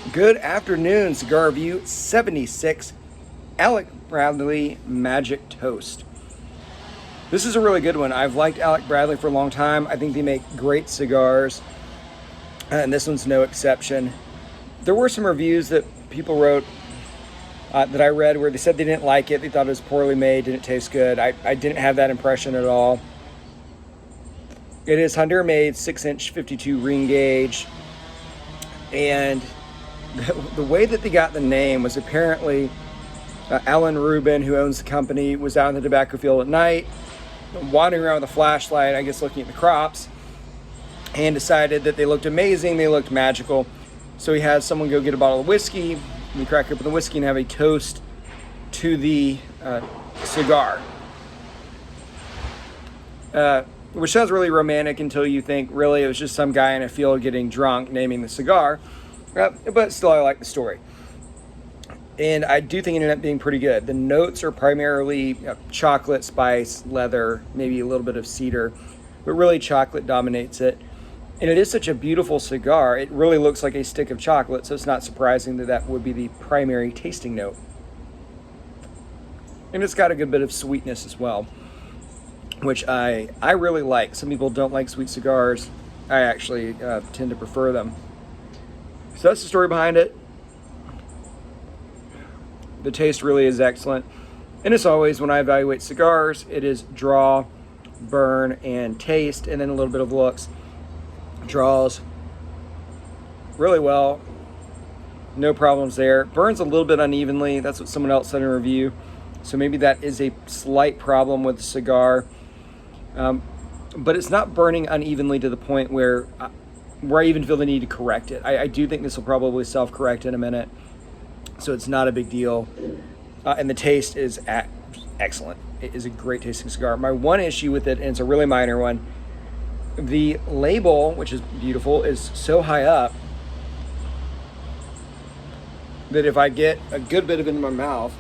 Good afternoon, Cigar Review 76, Alec Bradley Magic Toast. This is a really good one. I've liked Alec Bradley for a long time. I think they make great cigars, and this one's no exception. There were some reviews that people wrote that I read where they said they didn't like it. They thought it was poorly made, didn't taste good. I didn't have that impression at all. It is Honduran made, 6-inch 52 ring gauge, and the way that they got the name was apparently Alan Rubin, who owns the company, was out in the tobacco field at night, wandering around with a flashlight, I guess looking at the crops, and decided that they looked amazing, they looked magical. So he has someone go get a bottle of whiskey, and we crack open the whiskey and have a toast to the cigar. Which sounds really romantic until you think, really, it was just some guy in a field getting drunk naming the cigar. But still, I like the story. And I do think it ended up being pretty good. The notes are primarily chocolate, spice, leather, maybe a little bit of cedar, but really chocolate dominates it. And it is such a beautiful cigar. It really looks like a stick of chocolate, so it's not surprising that that would be the primary tasting note. And it's got a good bit of sweetness as well, which I really like. Some people don't like sweet cigars. I actually tend to prefer them. So that's the story behind it. The taste really is excellent. And as always, when I evaluate cigars, it is draw, burn, and taste, and then a little bit of looks. Draws really well. No problems there. Burns a little bit unevenly. That's what someone else said in a review. So maybe that is a slight problem with the cigar. But it's not burning unevenly to the point where I even feel the need to correct it. I do think this will probably self-correct in a minute, so it's not a big deal. And the taste is excellent. It is a great tasting cigar. My one issue with it, and it's a really minor one, the label, which is beautiful, is so high up that if I get a good bit of it in my mouth,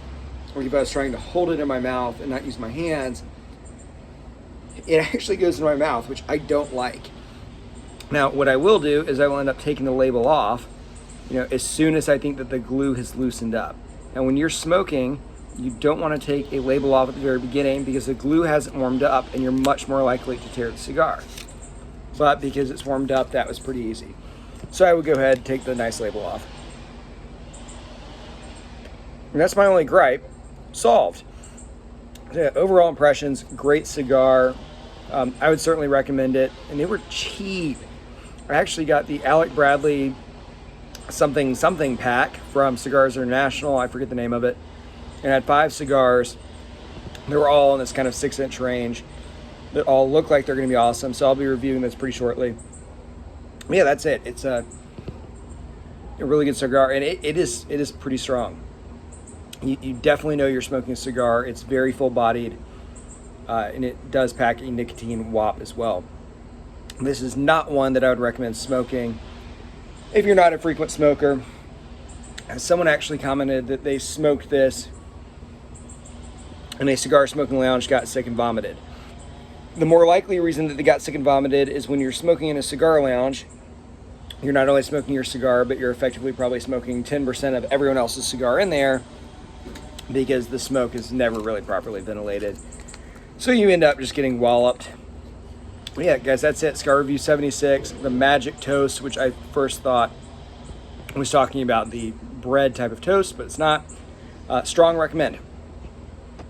or if I was trying to hold it in my mouth and not use my hands, it actually goes in my mouth, which I don't like. Now, what I will do is I will end up taking the label off, as soon as I think that the glue has loosened up. And when you're smoking, you don't want to take a label off at the very beginning because the glue hasn't warmed up and you're much more likely to tear the cigar. But because it's warmed up, that was pretty easy. So I would go ahead and take the nice label off. And that's my only gripe. Solved. Yeah, overall impressions, great cigar. I would certainly recommend it. And they were cheap. I actually got the Alec Bradley something pack from Cigars International. I forget the name of it. And had 5 cigars. They were all in this kind of 6-inch range. That all look like they're going to be awesome. So I'll be reviewing this pretty shortly. But yeah, that's it. It's a really good cigar. And it is pretty strong. You definitely know you're smoking a cigar. It's very full-bodied. And it does pack a nicotine wop as well. This is not one that I would recommend smoking if you're not a frequent smoker. Someone actually commented that they smoked this in a cigar smoking lounge, got sick and vomited. The more likely reason that they got sick and vomited is when you're smoking in a cigar lounge, you're not only smoking your cigar, but you're effectively probably smoking 10% of everyone else's cigar in there because the smoke is never really properly ventilated. So you end up just getting walloped. But yeah, guys, that's it. Cigar Review 76, the Magic Toast, which I first thought was talking about the bread type of toast, but it's not. Strong recommend.